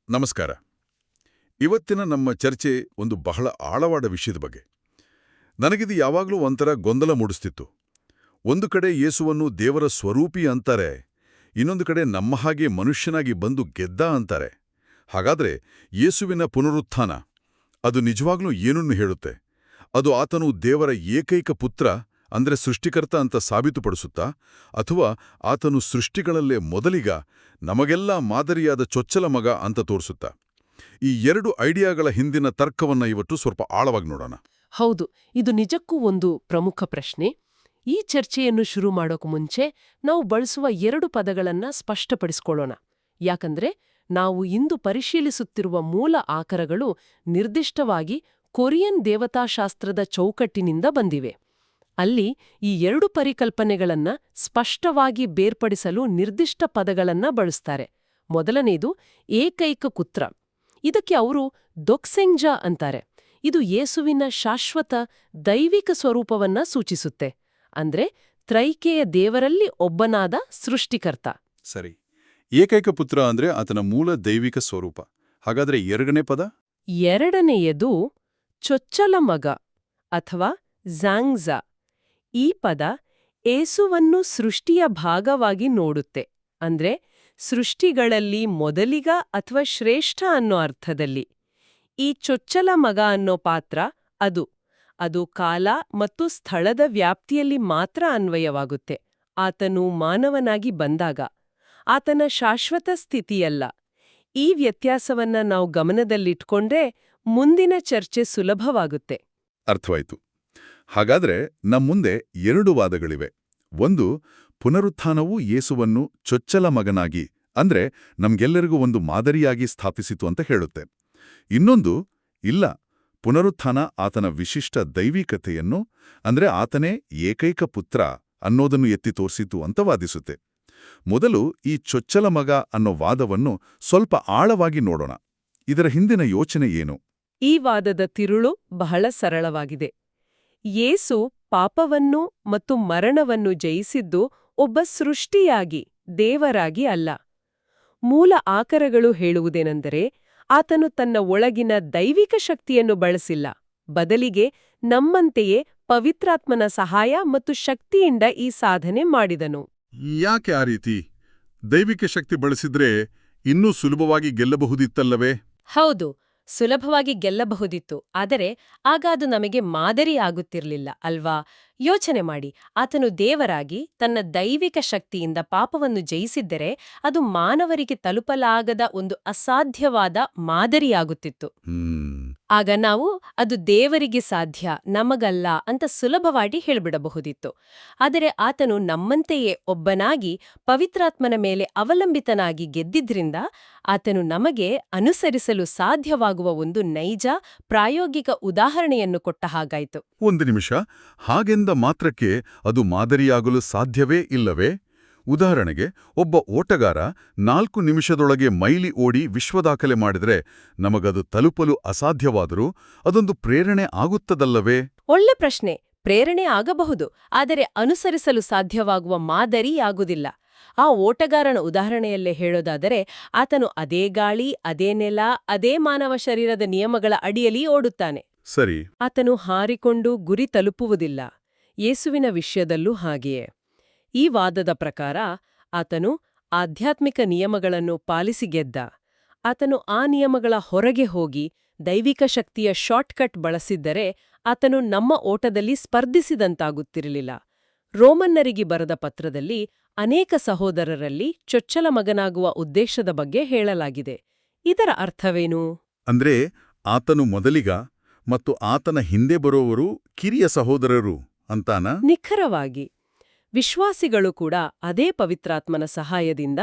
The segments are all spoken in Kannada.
ನಮಸ್ಕಾರ. ಇವತ್ತಿನ ನಮ್ಮ ಚರ್ಚೆ ಒಂದು ಬಹಳ ಆಳವಾದ ವಿಷಯದ ಬಗ್ಗೆ. ನನಗಿದು ಯಾವಾಗಲೂ ಒಂಥರ ಗೊಂದಲ ಮೂಡಿಸ್ತಿತ್ತು. ಒಂದು ಕಡೆ ಯೇಸುವನ್ನು ದೇವರ ಸ್ವರೂಪಿ ಅಂತಾರೆ, ಇನ್ನೊಂದು ಕಡೆ ನಮ್ಮ ಹಾಗೆ ಮನುಷ್ಯನಾಗಿ ಬಂದು ಗೆದ್ದ ಅಂತಾರೆ. ಹಾಗಾದ್ರೆ ಯೇಸುವಿನ ಪುನರುತ್ಥಾನ ಅದು ನಿಜವಾಗ್ಲೂ ಏನನ್ನು ಹೇಳುತ್ತೆ? ಅದು ಆತನು ದೇವರ ಏಕೈಕ ಪುತ್ರ ಅಂದ್ರೆ ಸೃಷ್ಟಿಕರ್ತ ಅಂತ ಸಾಬೀತುಪಡಿಸುತ್ತಾ, ಅಥವಾ ಆತನು ಸೃಷ್ಟಿಗಳಲ್ಲೇ ಮೊದಲಿಗ, ನಮಗೆಲ್ಲ ಮಾದರಿಯಾದ ಚೊಚ್ಚಲ ಮಗ ಅಂತ ತೋರಿಸುತ್ತಾ? ಈ ಎರಡು ಐಡಿಯಾಗಳ ಹಿಂದಿನ ತರ್ಕವನ್ನ ಇವತ್ತು ಸ್ವಲ್ಪ ಆಳವಾಗಿ ನೋಡೋಣ. ಹೌದು, ಇದು ನಿಜಕ್ಕೂ ಒಂದು ಪ್ರಮುಖ ಪ್ರಶ್ನೆ. ಈ ಚರ್ಚೆಯನ್ನು ಶುರು ಮಾಡೋಕು ಮುಂಚೆ ನಾವು ಬಳಸುವ ಎರಡು ಪದಗಳನ್ನ ಸ್ಪಷ್ಟಪಡಿಸ್ಕೊಳ್ಳೋಣ. ಯಾಕಂದ್ರೆ ನಾವು ಇಂದು ಪರಿಶೀಲಿಸುತ್ತಿರುವ ಮೂಲ ಆಕರಗಳು ನಿರ್ದಿಷ್ಟವಾಗಿ ಕೊರಿಯನ್ ದೇವತಾಶಾಸ್ತ್ರದ ಚೌಕಟ್ಟಿನಿಂದ ಬಂದಿವೆ. ಅಲ್ಲಿ ಈ ಎರಡು ಪರಿಕಲ್ಪನೆಗಳನ್ನ ಸ್ಪಷ್ಟವಾಗಿ ಬೇರ್ಪಡಿಸಲು ನಿರ್ದಿಷ್ಟ ಪದಗಳನ್ನ ಬಳಸ್ತಾರೆ. ಮೊದಲನೇದು ಏಕೈಕ ಪುತ್ರ. ಇದಕ್ಕೆ ಅವರು ದೊಕ್ಸೆಂಗ್ಜ ಅಂತಾರೆ. ಇದು ಯೇಸುವಿನ ಶಾಶ್ವತ ದೈವಿಕ ಸ್ವರೂಪವನ್ನ ಸೂಚಿಸುತ್ತೆ. ಅಂದ್ರೆ ತ್ರೈಕೇಯ ದೇವರಲ್ಲಿ ಒಬ್ಬನಾದ ಸೃಷ್ಟಿಕರ್ತ. ಸರಿ, ಏಕೈಕ ಪುತ್ರ ಅಂದ್ರೆ ಆತನ ಮೂಲ ದೈವಿಕ ಸ್ವರೂಪ. ಹಾಗಾದ್ರೆ ಎರಡನೇ ಪದ? ಎರಡನೆಯದು ಚೊಚ್ಚಲ ಮಗ ಅಥವಾ ಝಾಂಗ್ಜ. ಈ ಪದ ಏಸುವನ್ನು ಸೃಷ್ಟಿಯ ಭಾಗವಾಗಿ ನೋಡುತ್ತೆ. ಅಂದ್ರೆ ಸೃಷ್ಟಿಗಳಲ್ಲಿ ಮೊದಲಿಗ ಅಥವಾ ಶ್ರೇಷ್ಠ ಅನ್ನೋ ಅರ್ಥದಲ್ಲಿ. ಈ ಚೊಚ್ಚಲ ಮಗ ಅನ್ನೋ ಪಾತ್ರ ಅದು ಕಾಲ ಮತ್ತು ಸ್ಥಳದ ವ್ಯಾಪ್ತಿಯಲ್ಲಿ ಮಾತ್ರ ಅನ್ವಯವಾಗುತ್ತೆ. ಆತನು ಮಾನವನಾಗಿ ಬಂದಾಗ ಆತನ ಶಾಶ್ವತ ಸ್ಥಿತಿಯಲ್ಲ. ಈ ವ್ಯತ್ಯಾಸವನ್ನ ನಾವು ಗಮನದಲ್ಲಿಟ್ಕೊಂಡ್ರೆ ಮುಂದಿನ ಚರ್ಚೆ ಸುಲಭವಾಗುತ್ತೆ. ಅರ್ಥವಾಯ್ತು. ಹಾಗಾದ್ರೆ ನಮ್ಮುಂದೆ ಎರಡು ವಾದಗಳಿವೆ. ಒಂದು, ಪುನರುತ್ಥಾನವು ಯೇಸುವನ್ನು ಚೊಚ್ಚಲ ಮಗನಾಗಿ, ಅಂದ್ರೆ ನಮ್ಗೆಲ್ಲರಿಗೂ ಒಂದು ಮಾದರಿಯಾಗಿ ಸ್ಥಾಪಿಸಿತು ಅಂತ ಹೇಳುತ್ತೆ. ಇನ್ನೊಂದು, ಇಲ್ಲ, ಪುನರುತ್ಥಾನ ಆತನ ವಿಶಿಷ್ಟ ದೈವಿಕತೆಯನ್ನು, ಅಂದ್ರೆ ಆತನೇ ಏಕೈಕ ಪುತ್ರ ಅನ್ನೋದನ್ನು ಎತ್ತಿ ತೋರಿಸಿತು ಅಂತ ವಾದಿಸುತ್ತೆ. ಮೊದಲು ಈ ಚೊಚ್ಚಲ ಮಗ ಅನ್ನೋ ವಾದವನ್ನು ಸ್ವಲ್ಪ ಆಳವಾಗಿ ನೋಡೋಣ. ಇದರ ಹಿಂದಿನ ಯೋಚನೆ ಏನು? ಈ ವಾದದ ತಿರುಳು ಬಹಳ ಸರಳವಾಗಿದೆ. ಯೇಸು ಪಾಪವನ್ನು ಮತ್ತು ಮರಣವನ್ನು ಜಯಿಸಿದ್ದು ಒಬ್ಬ ಸೃಷ್ಟಿಯಾಗಿ, ದೇವರಾಗಿ ಅಲ್ಲ. ಮೂಲ ಆಕರಗಳು ಹೇಳುವುದೇನೆಂದರೆ, ಆತನು ತನ್ನ ಒಳಗಿನ ದೈವಿಕ ಶಕ್ತಿಯನ್ನು ಬಳಸಿಲ್ಲ, ಬದಲಿಗೆ ನಮ್ಮಂತೆಯೇ ಪವಿತ್ರಾತ್ಮನ ಸಹಾಯ ಮತ್ತು ಶಕ್ತಿಯಿಂದ ಈ ಸಾಧನೆ ಮಾಡಿದನು. ಯಾಕೆ ಆ ರೀತಿ? ದೈವಿಕ ಶಕ್ತಿ ಬಳಸಿದ್ರೆ ಇನ್ನೂ ಸುಲಭವಾಗಿ ಗೆಲ್ಲಬಹುದಿತ್ತಲ್ಲವೇ? ಹೌದು, ಸುಲಭವಾಗಿ ಗೆಲ್ಲಬಹುದಿತ್ತು. ಆದರೆ ಆಗ ಅದು ನಮಗೆ ಮಾದರಿ ಆಗುತ್ತಿರಲಿಲ್ಲ ಅಲ್ವಾ? ಯೋಚನೆ ಮಾಡಿ, ಆತನು ದೇವರಾಗಿ ತನ್ನ ದೈವಿಕ ಶಕ್ತಿಯಿಂದ ಪಾಪವನ್ನು ಜಯಿಸಿದ್ದರೆ ಅದು ಮಾನವರಿಗೆ ತಲುಪಲಾಗದ ಒಂದು ಅಸಾಧ್ಯವಾದ ಮಾದರಿಯಾಗುತ್ತಿತ್ತು. ಆಗ ನಾವು ಅದು ದೇವರಿಗೆ ಸಾಧ್ಯ, ನಮಗಲ್ಲ ಅಂತ ಸುಲಭವಾಗಿ ಹೇಳ್ಬಿಡಬಹುದಿತ್ತು. ಆದರೆ ಆತನು ನಮ್ಮಂತೆಯೇ ಒಬ್ಬನಾಗಿ ಪವಿತ್ರಾತ್ಮನ ಮೇಲೆ ಅವಲಂಬಿತನಾಗಿ ಗೆದ್ದಿದ್ರಿಂದ ಆತನು ನಮಗೆ ಅನುಸರಿಸಲು ಸಾಧ್ಯವಾಗುವ ಒಂದು ನೈಜ ಪ್ರಾಯೋಗಿಕ ಉದಾಹರಣೆಯನ್ನು ಕೊಟ್ಟ ಹಾಗಾಯಿತು. ಒಂದು ನಿಮಿಷ, ಹಾಗೆಂದ ಮಾತ್ರಕ್ಕೆ ಅದು ಮಾದರಿಯಾಗಲು ಸಾಧ್ಯವೇ ಇಲ್ಲವೇ? ಉದಾಹರಣೆಗೆ, ಒಬ್ಬ ಓಟಗಾರ 4 ನಿಮಿಷದೊಳಗೆ ಮೈಲಿ ಓಡಿ ವಿಶ್ವದಾಖಲೆ ಮಾಡಿದ್ರೆ ನಮಗದು ತಲುಪಲು ಅಸಾಧ್ಯವಾದರೂ ಅದೊಂದು ಪ್ರೇರಣೆ ಆಗುತ್ತದಲ್ಲವೇ? ಒಳ್ಳೆ ಪ್ರಶ್ನೆ. ಪ್ರೇರಣೆ ಆಗಬಹುದು, ಆದರೆ ಅನುಸರಿಸಲು ಸಾಧ್ಯವಾಗುವ ಮಾದರಿಯಾಗುವುದಿಲ್ಲ. ಆ ಓಟಗಾರನ ಉದಾಹರಣೆಯಲ್ಲೇ ಹೇಳೋದಾದರೆ, ಆತನು ಅದೇ ಗಾಳಿ, ಅದೇ ನೆಲ, ಅದೇ ಮಾನವ ಶರೀರದ ನಿಯಮಗಳ ಅಡಿಯಲ್ಲಿ ಓಡುತ್ತಾನೆ. ಸರಿ. ಆತನು ಹಾರಿಕೊಂಡು ಗುರಿ ತಲುಪುವುದಿಲ್ಲ. ಯೇಸುವಿನ ವಿಷಯದಲ್ಲೂ ಹಾಗೆಯೇ. ಈ ವಾದದ ಪ್ರಕಾರ ಆತನು ಆಧ್ಯಾತ್ಮಿಕ ನಿಯಮಗಳನ್ನು ಪಾಲಿಸಿ ಗೆದ್ದ. ಆತನು ಆ ನಿಯಮಗಳ ಹೊರಗೆ ಹೋಗಿ ದೈವಿಕ ಶಕ್ತಿಯ ಶಾರ್ಟ್ಕಟ್ ಬಳಸಿದ್ದರೆ ಆತನು ನಮ್ಮ ಓಟದಲ್ಲಿ ಸ್ಪರ್ಧಿಸಿದಂತಾಗುತ್ತಿರಲಿಲ್ಲ. ರೋಮನ್ನರಿಗೆ ಬರೆದ ಪತ್ರದಲ್ಲಿ ಅನೇಕ ಸಹೋದರರಲ್ಲಿ ಚೊಚ್ಚಲ ಮಗನಾಗುವ ಉದ್ದೇಶದ ಬಗ್ಗೆ ಹೇಳಲಾಗಿದೆ. ಇದರ ಅರ್ಥವೇನು? ಅಂದ್ರೆ ಆತನು ಮೊದಲಿಗ ಮತ್ತು ಆತನ ಹಿಂದೆ ಬರೋವರು ಕಿರಿಯ ಸಹೋದರರು ಅಂತಾನ? ನಿಖರವಾಗಿ. ವಿಶ್ವಾಸಿಗಳು ಕೂಡ ಅದೇ ಪವಿತ್ರಾತ್ಮನ ಸಹಾಯದಿಂದ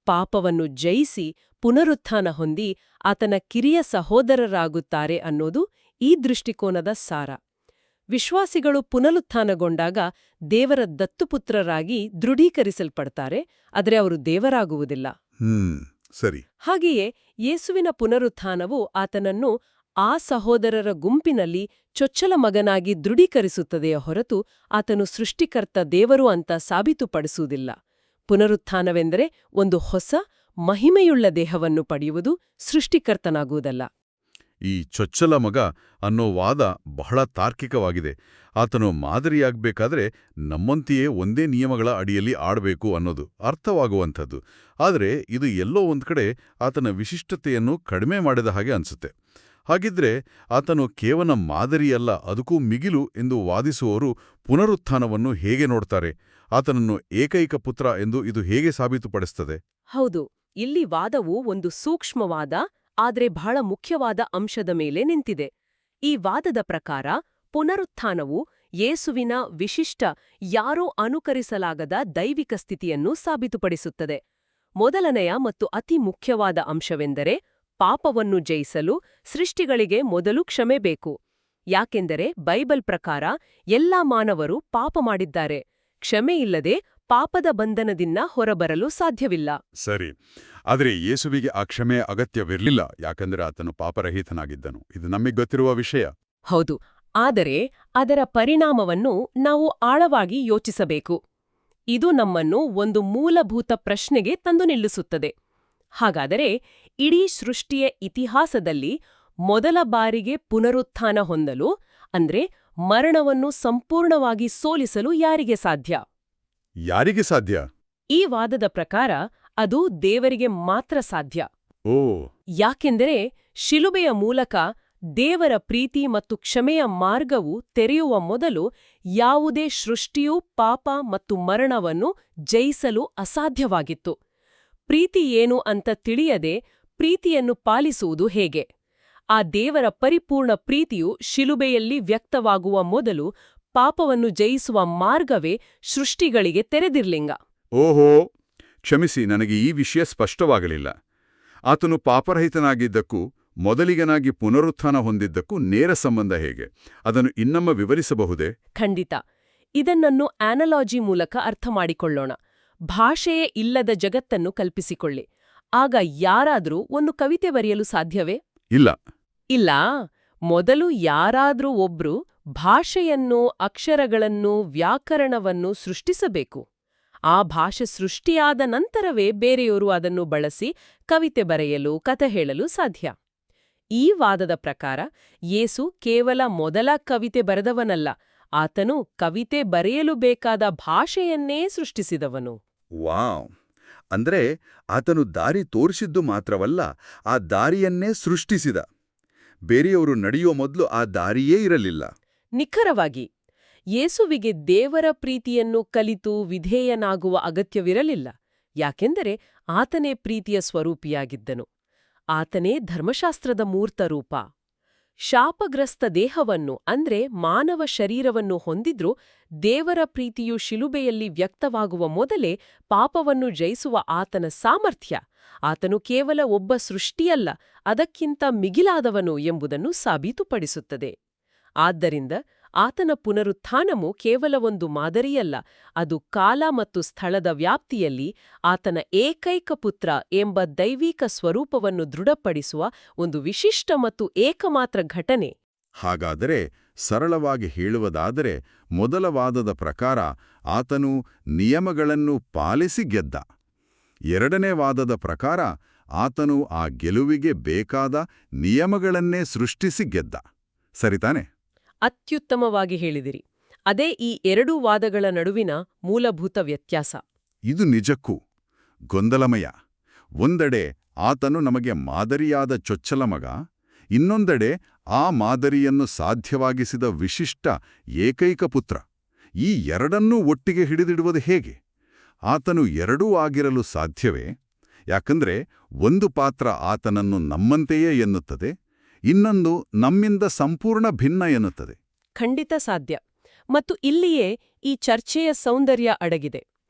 ಪಾಪವನ್ನು ಜಯಿಸಿ ಪುನರುತ್ಥಾನ ಹೊಂದಿ ಆತನ ಕಿರಿಯ ಸಹೋದರರಾಗುತ್ತಾರೆ ಅನ್ನೋದು ಈ ದೃಷ್ಟಿಕೋನದ ಸಾರ. ವಿಶ್ವಾಸಿಗಳು ಪುನರುತ್ಥಾನಗೊಂಡಾಗ ದೇವರ ದತ್ತುಪುತ್ರರಾಗಿ ದೃಢೀಕರಿಸಲ್ಪಡ್ತಾರೆ, ಆದರೆ ಅವರು ದೇವರಾಗುವುದಿಲ್ಲ. ಸರಿ. ಹಾಗೆಯೇ ಯೇಸುವಿನ ಪುನರುತ್ಥಾನವು ಆತನನ್ನು ಆ ಸಹೋದರರ ಗುಂಪಿನಲ್ಲಿ ಚೊಚ್ಚಲ ಮಗನಾಗಿ ದೃಢೀಕರಿಸುತ್ತದೆಯ ಹೊರತು ಆತನು ಸೃಷ್ಟಿಕರ್ತ ದೇವರು ಅಂತ ಸಾಬೀತುಪಡಿಸುವುದಿಲ್ಲ. ಪುನರುತ್ಥಾನವೆಂದರೆ ಒಂದು ಹೊಸ ಮಹಿಮೆಯುಳ್ಳ ದೇಹವನ್ನು ಪಡೆಯುವುದು ಸೃಷ್ಟಿಕರ್ತನಾಗುವುದಲ್ಲ. ಈ ಚೊಚ್ಚಲ ಮಗ ಅನ್ನೋ ವಾದ ಬಹಳ ತಾರ್ಕಿಕವಾಗಿದೆ. ಆತನು ಮಾದರಿಯಾಗಬೇಕಾದ್ರೆ ನಮ್ಮಂತೆಯೇ ಒಂದೇ ನಿಯಮಗಳ ಅಡಿಯಲ್ಲಿ ಆಡಬೇಕು ಅನ್ನೋದು ಅರ್ಥವಾಗುವಂಥದ್ದು. ಆದರೆ ಇದು ಎಲ್ಲೋ ಒಂದ್ಕಡೆ ಆತನ ವಿಶಿಷ್ಟತೆಯನ್ನು ಕಡಿಮೆ ಮಾಡಿದ ಹಾಗೆ ಅನ್ಸುತ್ತೆ. ಹಾಗಿದ್ರೆ ಆತನು ಕೇವಲ ಮಾದರಿಯಲ್ಲ, ಅದಕ್ಕೂ ಮಿಗಿಲು ಎಂದು ವಾದಿಸುವವರು ಪುನರುತ್ಥಾನವನ್ನು ಹೇಗೆ ನೋಡ್ತಾರೆ? ಆತನನ್ನು ಏಕೈಕ ಪುತ್ರ ಎಂದು ಇದು ಹೇಗೆ ಸಾಬೀತುಪಡಿಸ್ತದೆ? ಹೌದು, ಇಲ್ಲಿ ವಾದವು ಒಂದು ಸೂಕ್ಷ್ಮವಾದ ಆದ್ರೆ ಬಹಳ ಮುಖ್ಯವಾದ ಅಂಶದ ಮೇಲೆ ನಿಂತಿದೆ. ಈ ವಾದದ ಪ್ರಕಾರ ಪುನರುತ್ಥಾನವು ಯೇಸುವಿನ ವಿಶಿಷ್ಟ, ಯಾರೂ ಅನುಕರಿಸಲಾಗದ ದೈವಿಕ ಸ್ಥಿತಿಯನ್ನು ಸಾಬೀತುಪಡಿಸುತ್ತದೆ. ಮೊದಲನೆಯ ಮತ್ತು ಅತಿ ಮುಖ್ಯವಾದ ಅಂಶವೆಂದರೆ ಪಾಪವನ್ನು ಜಯಿಸಲು ಸೃಷ್ಟಿಗಳಿಗೆ ಮೊದಲು ಕ್ಷಮೆ ಬೇಕು. ಯಾಕೆಂದರೆ ಬೈಬಲ್ ಪ್ರಕಾರ ಎಲ್ಲಾ ಮಾನವರು ಪಾಪ ಮಾಡಿದ್ದಾರೆ. ಕ್ಷಮೆಯಿಲ್ಲದೆ ಪಾಪದ ಬಂಧನದಿಂದ ಹೊರಬರಲು ಸಾಧ್ಯವಿಲ್ಲ. ಸರಿ, ಆದರೆ ಯೇಸುವಿಗೆ ಆ ಕ್ಷಮೆಯ ಅಗತ್ಯವಿರಲಿಲ್ಲ, ಯಾಕಂದರೆ ಆತನು ಪಾಪರಹಿತನಾಗಿದ್ದನು. ಇದು ನಮಗೆ ಗೊತ್ತಿರುವ ವಿಷಯ. ಹೌದು, ಆದರೆ ಅದರ ಪರಿಣಾಮವನ್ನು ನಾವು ಆಳವಾಗಿ ಯೋಚಿಸಬೇಕು. ಇದು ನಮ್ಮನ್ನು ಒಂದು ಮೂಲಭೂತ ಪ್ರಶ್ನೆಗೆ ತಂದು ನಿಲ್ಲಿಸುತ್ತದೆ. ಹಾಗಾದರೆ ಇಡೀ ಸೃಷ್ಟಿಯ ಇತಿಹಾಸದಲ್ಲಿ ಮೊದಲ ಬಾರಿಗೆ ಪುನರುತ್ಥಾನ ಹೊಂದಲು, ಅಂದ್ರೆ ಮರಣವನ್ನು ಸಂಪೂರ್ಣವಾಗಿ ಸೋಲಿಸಲು ಯಾರಿಗೆ ಸಾಧ್ಯ? ಯಾರಿಗೆ ಸಾಧ್ಯ? ಈ ವಾದದ ಪ್ರಕಾರ ಅದು ದೇವರಿಗೆ ಮಾತ್ರ ಸಾಧ್ಯ. ಓ, ಯಾಕೆಂದರೆ ಶಿಲುಬೆಯ ಮೂಲಕ ದೇವರ ಪ್ರೀತಿ ಮತ್ತು ಕ್ಷಮೆಯ ಮಾರ್ಗವು ತೆರೆಯುವ ಮೊದಲು ಯಾವುದೇ ಸೃಷ್ಟಿಯೂ ಪಾಪ ಮತ್ತು ಮರಣವನ್ನು ಜಯಿಸಲು ಅಸಾಧ್ಯವಾಗಿತ್ತು. ಪ್ರೀತಿ ಏನು ಅಂತ ತಿಳಿಯದೆ ಪ್ರೀತಿಯನ್ನು ಪಾಲಿಸುವುದು ಹೇಗೆ? ಆ ದೇವರ ಪರಿಪೂರ್ಣ ಪ್ರೀತಿಯು ಶಿಲುಬೆಯಲ್ಲಿ ವ್ಯಕ್ತವಾಗುವ ಮೊದಲು ಪಾಪವನ್ನು ಜಯಿಸುವ ಮಾರ್ಗವೇ ಸೃಷ್ಟಿಗಳಿಗೆ ತೆರೆದಿರ್ಲಿಂಗ. ಓಹೋ, ಕ್ಷಮಿಸಿ, ನನಗೆ ಈ ವಿಷಯ ಸ್ಪಷ್ಟವಾಗಲಿಲ್ಲ. ಆತನು ಪಾಪರಹಿತನಾಗಿದ್ದಕ್ಕೂ ಮೊದಲಿಗನಾಗಿ ಪುನರುತ್ಥಾನ ಹೊಂದಿದ್ದಕ್ಕೂ ನೇರ ಸಂಬಂಧ ಹೇಗೆ? ಅದನ್ನು ಇನ್ನೊಮ್ಮೆ ವಿವರಿಸಬಹುದೇ? ಖಂಡಿತ. ಇದನ್ನು ಆನಲಾಜಿ ಮೂಲಕ ಅರ್ಥ ಮಾಡಿಕೊಳ್ಳೋಣ. ಭಾಷೆಯೇ ಇಲ್ಲದ ಜಗತ್ತನ್ನು ಕಲ್ಪಿಸಿಕೊಳ್ಳಿ. ಆಗ ಯಾರಾದ್ರೂ ಒಂದು ಕವಿತೆ ಬರೆಯಲು ಸಾಧ್ಯವೇ? ಇಲ್ಲ. ಇಲ್ಲ. ಮೊದಲು ಯಾರಾದ್ರೂ ಒಬ್ರು ಭಾಷೆಯನ್ನು, ಅಕ್ಷರಗಳನ್ನು, ವ್ಯಾಕರಣವನ್ನು ಸೃಷ್ಟಿಸಬೇಕು. ಆ ಭಾಷೆ ಸೃಷ್ಟಿಯಾದ ನಂತರವೇ ಬೇರೆಯವರು ಅದನ್ನು ಬಳಸಿ ಕವಿತೆ ಬರೆಯಲು, ಕಥೆ ಹೇಳಲು ಸಾಧ್ಯ. ಈ ವಾದದ ಪ್ರಕಾರ ಯೇಸು ಕೇವಲ ಮೊದಲ ಕವಿತೆ ಬರೆದವನಲ್ಲ, ಆತನು ಕವಿತೆ ಬರೆಯಲು ಬೇಕಾದ ಭಾಷೆಯನ್ನೇ ಸೃಷ್ಟಿಸಿದವನು. ವಾವ್! ಅಂದ್ರೆ ಆತನು ದಾರಿ ತೋರಿಸಿದ್ದು ಮಾತ್ರವಲ್ಲ, ಆ ದಾರಿಯನ್ನೇ ಸೃಷ್ಟಿಸಿದ. ಬೇರೆಯವರು ನಡೆಯುವ ಮೊದಲು ಆ ದಾರಿಯೇ ಇರಲಿಲ್ಲ. ನಿಖರವಾಗಿ. ಯೇಸುವಿಗೆ ದೇವರ ಪ್ರೀತಿಯನ್ನು ಕಲಿತು ವಿಧೇಯನಾಗುವ ಅಗತ್ಯವಿರಲಿಲ್ಲ. ಯಾಕೆಂದರೆ ಆತನೇ ಪ್ರೀತಿಯ ಸ್ವರೂಪಿಯಾಗಿದ್ದನು. ಆತನೇ ಧರ್ಮಶಾಸ್ತ್ರದ ಮೂರ್ತ ರೂಪ. ಶಾಪಗ್ರಸ್ತ ದೇಹವನ್ನು ಅಂದ್ರೆ ಮಾನವ ಶರೀರವನ್ನು ಹೊಂದಿದ್ರೂ ದೇವರ ಪ್ರೀತಿಯು ಶಿಲುಬೆಯಲ್ಲಿ ವ್ಯಕ್ತವಾಗುವ ಮೊದಲೇ ಪಾಪವನ್ನು ಜಯಿಸುವ ಆತನ ಸಾಮರ್ಥ್ಯ, ಆತನು ಕೇವಲ ಒಬ್ಬ ಸೃಷ್ಟಿಯಲ್ಲ, ಅದಕ್ಕಿಂತ ಮಿಗಿಲಾದವನು ಎಂಬುದನ್ನು ಸಾಬೀತುಪಡಿಸುತ್ತದೆ. ಆದ್ದರಿಂದ ಆತನ ಪುನರುತ್ಥಾನವು ಕೇವಲ ಒಂದು ಮಾದರಿಯಲ್ಲ, ಅದು ಕಾಲ ಮತ್ತು ಸ್ಥಳದ ವ್ಯಾಪ್ತಿಯಲ್ಲಿ ಆತನ ಏಕೈಕ ಪುತ್ರ ಎಂಬ ದೈವಿಕ ಸ್ವರೂಪವನ್ನು ದೃಢಪಡಿಸುವ ಒಂದು ವಿಶಿಷ್ಟ ಮತ್ತು ಏಕಮಾತ್ರ ಘಟನೆ. ಹಾಗಾದರೆ ಸರಳವಾಗಿ ಹೇಳುವುದಾದರೆ, ಮೊದಲ ವಾದದ ಪ್ರಕಾರ ಆತನು ನಿಯಮಗಳನ್ನು ಪಾಲಿಸಿ ಗೆದ್ದ. ಎರಡನೇ ವಾದದ ಪ್ರಕಾರ ಆತನು ಆ ಗೆಲುವಿಗೆ ಬೇಕಾದ ನಿಯಮಗಳನ್ನೇ ಸೃಷ್ಟಿಸಿ ಗೆದ್ದ. ಸರಿತಾನೆ? ಅತ್ಯುತ್ತಮವಾಗಿ ಹೇಳಿದಿರಿ. ಅದೇ ಈ ಎರಡೂ ವಾದಗಳ ನಡುವಿನ ಮೂಲಭೂತ ವ್ಯತ್ಯಾಸ. ಇದು ನಿಜಕ್ಕೂ ಗೊಂದಲಮಯ. ಒಂದೆಡೆ ಆತನು ನಮಗೆ ಮಾದರಿಯಾದ ಚೊಚ್ಚಲ ಮಗ, ಇನ್ನೊಂದೆಡೆ ಆ ಮಾದರಿಯನ್ನು ಸಾಧ್ಯವಾಗಿಸಿದ ವಿಶಿಷ್ಟ ಏಕೈಕ ಪುತ್ರ. ಈ ಎರಡನ್ನೂ ಒಟ್ಟಿಗೆ ಹಿಡಿದಿಡುವುದು ಹೇಗೆ? ಆತನು ಎರಡೂ ಆಗಿರಲು ಸಾಧ್ಯವೇ? ಯಾಕಂದ್ರೆ ಒಂದು ಪಾತ್ರ ಆತನನ್ನು ನಮ್ಮಂತೆಯೇ ಎನ್ನುತ್ತದೆ, ಇನ್ನೊಂದು ನಮ್ಮಿಂದ ಸಂಪೂರ್ಣ ಭಿನ್ನ ಎನ್ನುತ್ತದೆ. ಖಂಡಿತ ಸಾಧ್ಯ. ಮತ್ತು ಇಲ್ಲಿಯೇ ಈ ಚರ್ಚೆಯ ಸೌಂದರ್ಯ ಅಡಗಿದೆ.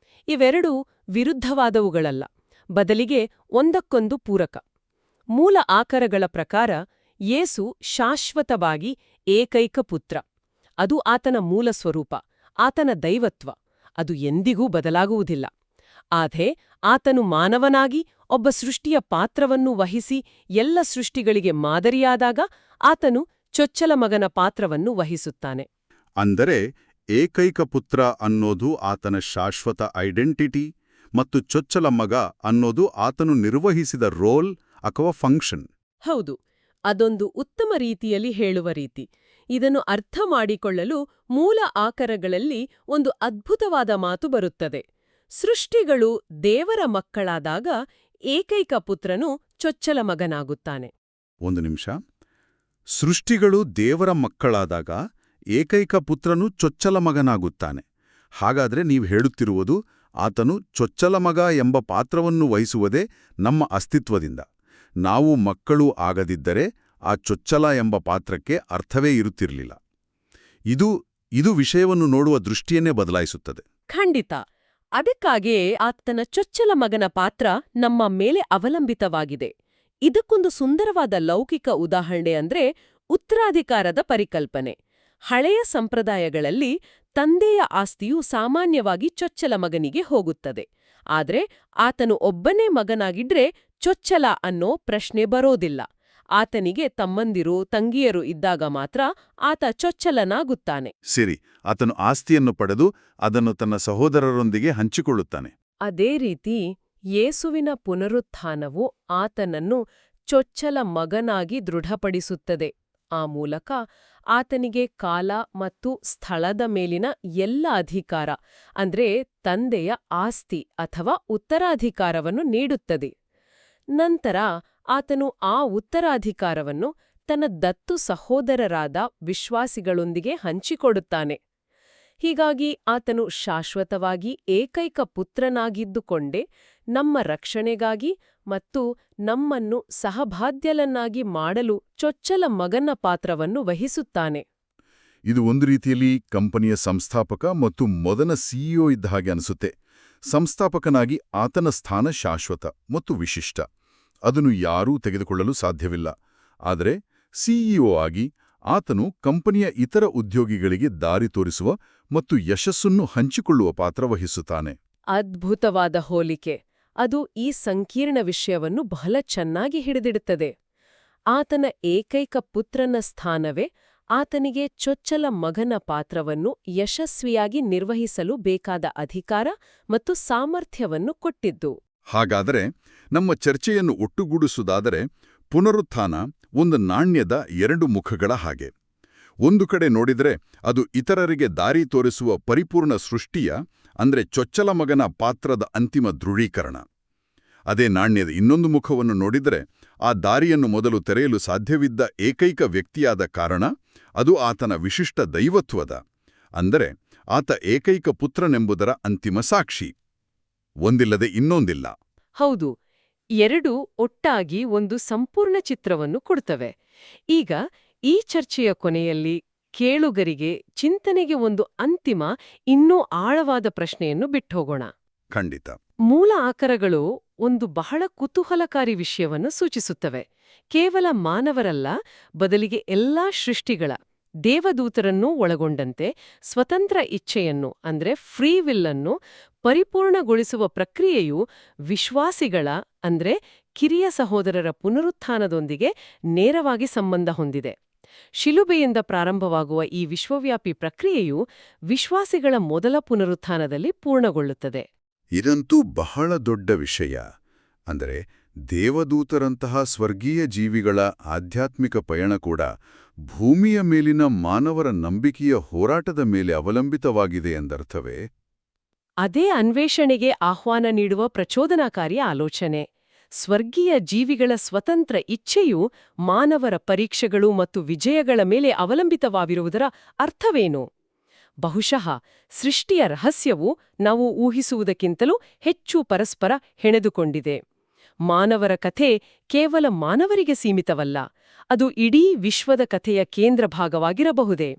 ಇವೆರಡೂ ವಿರುದ್ಧವಾದವುಗಳಲ್ಲ, ಬದಲಿಗೆ ಒಂದಕ್ಕೊಂದು ಪೂರಕ. ಮೂಲ ಆಕರಗಳ ಪ್ರಕಾರ ಯೇಸು ಶಾಶ್ವತವಾಗಿ ಏಕೈಕ ಪುತ್ರ. ಅದು ಆತನ ಮೂಲ ಸ್ವರೂಪ, ಆತನ ದೈವತ್ವ. ಅದು ಎಂದಿಗೂ ಬದಲಾಗುವುದಿಲ್ಲ. ಆದರೆ ಆತನು ಮಾನವನಾಗಿ ಒಬ್ಬ ಸೃಷ್ಟಿಯ ಪಾತ್ರವನ್ನು ವಹಿಸಿ ಎಲ್ಲ ಸೃಷ್ಟಿಗಳಿಗೆ ಮಾದರಿಯಾದಾಗ ಆತನು ಚೊಚ್ಚಲ ಮಗನ ಪಾತ್ರವನ್ನು ವಹಿಸುತ್ತಾನೆ. ಅಂದರೆ ಏಕೈಕ ಪುತ್ರ ಅನ್ನೋದು ಆತನ ಶಾಶ್ವತ ಐಡೆಂಟಿಟಿ ಮತ್ತು ಚೊಚ್ಚಲ ಮಗ ಅನ್ನೋದು ಆತನು ನಿರ್ವಹಿಸಿದ ರೋಲ್ ಅಥವಾ ಫಂಕ್ಷನ್. ಹೌದು, ಅದೊಂದು ಉತ್ತಮ ರೀತಿಯಲ್ಲಿ ಹೇಳುವ ರೀತಿ. ಇದನ್ನು ಅರ್ಥ ಮಾಡಿಕೊಳ್ಳಲು ಮೂಲ ಆಕರಗಳಲ್ಲಿ ಒಂದು ಅದ್ಭುತವಾದ ಮಾತು ಬರುತ್ತದೆ. ಸೃಷ್ಟಿಗಳು ದೇವರ ಮಕ್ಕಳಾದಾಗ ಏಕೈಕ ಪುತ್ರನು ಚೊಚ್ಚಲ ಮಗನಾಗುತ್ತಾನೆ. ಒಂದು ನಿಮಿಷ. ಸೃಷ್ಟಿಗಳು ದೇವರ ಮಕ್ಕಳಾದಾಗ ಏಕೈಕ ಪುತ್ರನು ಚೊಚ್ಚಲ ಮಗನಾಗುತ್ತಾನೆ. ಹಾಗಾದ್ರೆ ನೀವು ಹೇಳುತ್ತಿರುವುದು ಆತನು ಚೊಚ್ಚಲ ಮಗ ಎಂಬ ಪಾತ್ರವನ್ನು ವಹಿಸುವುದೇ ನಮ್ಮ ಅಸ್ತಿತ್ವದಿಂದ. ನಾವು ಮಕ್ಕಳು ಆಗದಿದ್ದರೆ ಆ ಚೊಚ್ಚಲ ಎಂಬ ಪಾತ್ರಕ್ಕೆ ಅರ್ಥವೇ ಇರುತ್ತಿರಲಿಲ್ಲ. ಇದು ವಿಷಯವನ್ನು ನೋಡುವ ದೃಷ್ಟಿಯನ್ನೇ ಬದಲಾಯಿಸುತ್ತದೆ. ಖಂಡಿತ. ಅದಕ್ಕಾಗಿಯೇ ಆತನ ಚೊಚ್ಚಲ ಮಗನ ಪಾತ್ರ ನಮ್ಮ ಮೇಲೆ ಅವಲಂಬಿತವಾಗಿದೆ. ಇದಕ್ಕೊಂದು ಸುಂದರವಾದ ಲೌಕಿಕ ಉದಾಹರಣೆ ಅಂದ್ರೆ ಉತ್ತರಾಧಿಕಾರದ ಪರಿಕಲ್ಪನೆ. ಹಳೆಯ ಸಂಪ್ರದಾಯಗಳಲ್ಲಿ ತಂದೆಯ ಆಸ್ತಿಯು ಸಾಮಾನ್ಯವಾಗಿ ಚೊಚ್ಚಲ ಮಗನಿಗೆ ಹೋಗುತ್ತದೆ. ಆದ್ರೆ ಆತನು ಒಬ್ಬನೇ ಮಗನಾಗಿದ್ರೆ ಚೊಚ್ಚಲ ಅನ್ನೋ ಪ್ರಶ್ನೆ ಬರೋದಿಲ್ಲ. ಆತನಿಗೆ ತಮ್ಮಂದಿರು ತಂಗಿಯರು ಇದ್ದಾಗ ಮಾತ್ರ ಆತ ಚೊಚ್ಚಲನಾಗುತ್ತಾನೆ. ಸಿರಿ, ಆತನು ಆಸ್ತಿಯನ್ನು ಪಡೆದು ಅದನ್ನು ತನ್ನ ಸಹೋದರರೊಂದಿಗೆ ಹಂಚಿಕೊಳ್ಳುತ್ತಾನೆ. ಅದೇ ರೀತಿ ಯೇಸುವಿನ ಪುನರುತ್ಥಾನವು ಆತನನ್ನು ಚೊಚ್ಚಲ ಮಗನಾಗಿ ದೃಢಪಡಿಸುತ್ತದೆ. ಆ ಮೂಲಕ ಆತನಿಗೆ ಕಾಲ ಮತ್ತು ಸ್ಥಳದ ಮೇಲಿನ ಎಲ್ಲ ಅಧಿಕಾರ, ಅಂದ್ರೆ ತಂದೆಯ ಆಸ್ತಿ ಅಥವಾ ಉತ್ತರಾಧಿಕಾರವನ್ನು ನೀಡುತ್ತದೆ. ನಂತರ ಆತನು ಆ ಉತ್ತರಾಧಿಕಾರವನ್ನು ತನ್ನ ದತ್ತು ಸಹೋದರರಾದ ವಿಶ್ವಾಸಿಗಳೊಂದಿಗೆ ಹಂಚಿಕೊಡುತ್ತಾನೆ. ಹೀಗಾಗಿ ಆತನು ಶಾಶ್ವತವಾಗಿ ಏಕೈಕ ಪುತ್ರನಾಗಿದ್ದುಕೊಂಡೇ ನಮ್ಮ ರಕ್ಷಣೆಗಾಗಿ ಮತ್ತು ನಮ್ಮನ್ನು ಸಹಭಾಗ್ಯಲನ್ನಾಗಿ ಮಾಡಲು ಚೊಚ್ಚಲ ಮಗನ ಪಾತ್ರವನ್ನು ವಹಿಸುತ್ತಾನೆ. ಇದು ಒಂದು ರೀತಿಯಲ್ಲಿ ಕಂಪನಿಯ ಸಂಸ್ಥಾಪಕ ಮತ್ತು ಮೊದಲ ಸಿಇಒ ಇದ್ದ ಹಾಗೆ ಅನಿಸುತ್ತೆ. ಸಂಸ್ಥಾಪಕನಾಗಿ ಆತನ ಸ್ಥಾನ ಶಾಶ್ವತ ಮತ್ತು ವಿಶಿಷ್ಟ. ಅದನ್ನು ಯಾರೂ ತೆಗೆದುಕೊಳ್ಳಲು ಸಾಧ್ಯವಿಲ್ಲ. ಆದರೆ ಸಿಇಒ ಆಗಿ ಆತನು ಕಂಪನಿಯ ಇತರ ಉದ್ಯೋಗಿಗಳಿಗೆ ದಾರಿ ತೋರಿಸುವ ಮತ್ತು ಯಶಸ್ಸನ್ನು ಹಂಚಿಕೊಳ್ಳುವ ಪಾತ್ರ ವಹಿಸುತ್ತಾನೆ. ಅದ್ಭುತವಾದ ಹೋಲಿಕೆ. ಅದು ಈ ಸಂಕೀರ್ಣ ವಿಷಯವನ್ನು ಬಹಳ ಚೆನ್ನಾಗಿ ಹಿಡಿದಿಡುತ್ತದೆ. ಆತನ ಏಕೈಕ ಪುತ್ರನ ಸ್ಥಾನವೇ ಆತನಿಗೆ ಚೊಚ್ಚಲ ಮಗನ ಪಾತ್ರವನ್ನು ಯಶಸ್ವಿಯಾಗಿ ನಿರ್ವಹಿಸಲು ಬೇಕಾದ ಅಧಿಕಾರ ಮತ್ತು ಸಾಮರ್ಥ್ಯವನ್ನು ಕೊಟ್ಟಿದ್ದು. ಹಾಗಾದರೆ ನಮ್ಮ ಚರ್ಚೆಯನ್ನು ಒಟ್ಟುಗೂಡಿಸುವುದಾದರೆ, ಪುನರುತ್ಥಾನ ಒಂದು ನಾಣ್ಯದ ಎರಡು ಮುಖಗಳ ಹಾಗೆ. ಒಂದು ಕಡೆ ನೋಡಿದರೆ ಅದು ಇತರರಿಗೆ ದಾರಿ ತೋರಿಸುವ ಪರಿಪೂರ್ಣ ಸೃಷ್ಟಿಯ, ಅಂದ್ರೆ ಚೊಚ್ಚಲ ಮಗನ ಪಾತ್ರದ ಅಂತಿಮ ದೃಢೀಕರಣ. ಅದೇ ನಾಣ್ಯದ ಇನ್ನೊಂದು ಮುಖವನ್ನು ನೋಡಿದರೆ ಆ ದಾರಿಯನ್ನು ಮೊದಲು ತೆರೆಯಲು ಸಾಧ್ಯವಿದ್ದ ಏಕೈಕ ವ್ಯಕ್ತಿಯಾದ ಕಾರಣ ಅದು ಆತನ ವಿಶಿಷ್ಟ ದೈವತ್ವದ, ಅಂದರೆ ಆತ ಏಕೈಕ ಪುತ್ರನೆಂಬುದರ ಅಂತಿಮ ಸಾಕ್ಷಿ. ಒಂದಿಲ್ಲದೆ ಇನ್ನೊಂದಿಲ್ಲ. ಹೌದು, ಎರಡೂ ಒಟ್ಟಾಗಿ ಒಂದು ಸಂಪೂರ್ಣ ಚಿತ್ರವನ್ನು ಕೊಡ್ತವೆ. ಈಗ ಈ ಚರ್ಚೆಯ ಕೊನೆಯಲ್ಲಿ ಕೇಳುಗರಿಗೆ ಚಿಂತನೆಗೆ ಒಂದು ಅಂತಿಮ, ಇನ್ನೂ ಆಳವಾದ ಪ್ರಶ್ನೆಯನ್ನು ಬಿಟ್ಟೋಗೋಣ. ಖಂಡಿತ. ಮೂಲ ಆಕರಗಳು ಒಂದು ಬಹಳ ಕುತೂಹಲಕಾರಿ ವಿಷಯವನ್ನು ಸೂಚಿಸುತ್ತವೆ. ಕೇವಲ ಮಾನವರಲ್ಲ, ಬದಲಿಗೆ ಎಲ್ಲಾ ಸೃಷ್ಟಿಗಳ, ದೇವದೂತರನ್ನೂ ಒಳಗೊಂಡಂತೆ ಸ್ವತಂತ್ರ ಇಚ್ಛೆಯನ್ನು ಅಂದ್ರೆ ಫ್ರೀ ವಿಲ್ ಅನ್ನು ಪರಿಪೂರ್ಣಗೊಳಿಸುವ ಪ್ರಕ್ರಿಯೆಯು ವಿಶ್ವಾಸಿಗಳ ಅಂದ್ರೆ ಕಿರಿಯ ಸಹೋದರರ ಪುನರುತ್ಥಾನದೊಂದಿಗೆ ನೇರವಾಗಿ ಸಂಬಂಧ ಹೊಂದಿದೆ. ಶಿಲುಬೆಯಿಂದ ಪ್ರಾರಂಭವಾಗುವ ಈ ವಿಶ್ವವ್ಯಾಪಿ ಪ್ರಕ್ರಿಯೆಯು ವಿಶ್ವಾಸಿಗಳ ಮೊದಲ ಪುನರುತ್ಥಾನದಲ್ಲಿ ಪೂರ್ಣಗೊಳ್ಳುತ್ತದೆ. ಇದಂತೂ ಬಹಳ ದೊಡ್ಡ ವಿಷಯ. ಅಂದರೆ ದೇವದೂತರಂತಹ ಸ್ವರ್ಗೀಯ ಜೀವಿಗಳ ಆಧ್ಯಾತ್ಮಿಕ ಪಯಣ ಕೂಡ ಭೂಮಿಯ ಮೇಲಿನ ಮಾನವರ ನಂಬಿಕೆಯ ಹೋರಾಟದ ಮೇಲೆ ಅವಲಂಬಿತವಾಗಿದೆ ಎಂದರ್ಥವೇ? ಅದೇ ಅನ್ವೇಷಣೆಗೆ ಆಹ್ವಾನ ನೀಡುವ ಪ್ರಚೋದನಾಕಾರಿ ಆಲೋಚನೆ. ಸ್ವರ್ಗೀಯ ಜೀವಿಗಳ ಸ್ವತಂತ್ರ ಇಚ್ಛೆಯು ಮಾನವರ ಪರೀಕ್ಷೆಗಳು ಮತ್ತು ವಿಜಯಗಳ ಮೇಲೆ ಅವಲಂಬಿತವಾಗಿರುವುದರ ಅರ್ಥವೇನು? ಬಹುಶಃ ಸೃಷ್ಟಿಯ ರಹಸ್ಯವು ನಾವು ಊಹಿಸುವುದಕ್ಕಿಂತಲೂ ಹೆಚ್ಚು ಪರಸ್ಪರ ಹೆಣೆದುಕೊಂಡಿದೆ. ಮಾನವರ ಕಥೆ ಕೇವಲ ಮಾನವರಿಗೆ ಸೀಮಿತವಲ್ಲ, ಅದು ಇಡೀ ವಿಶ್ವದ ಕಥೆಯ ಕೇಂದ್ರ ಭಾಗವಾಗಿರಬಹುದೇ?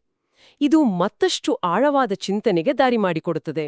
ಇದು ಮತ್ತಷ್ಟು ಆಳವಾದ ಚಿಂತನೆಗೆ ದಾರಿ ಮಾಡಿಕೊಡುತ್ತದೆ.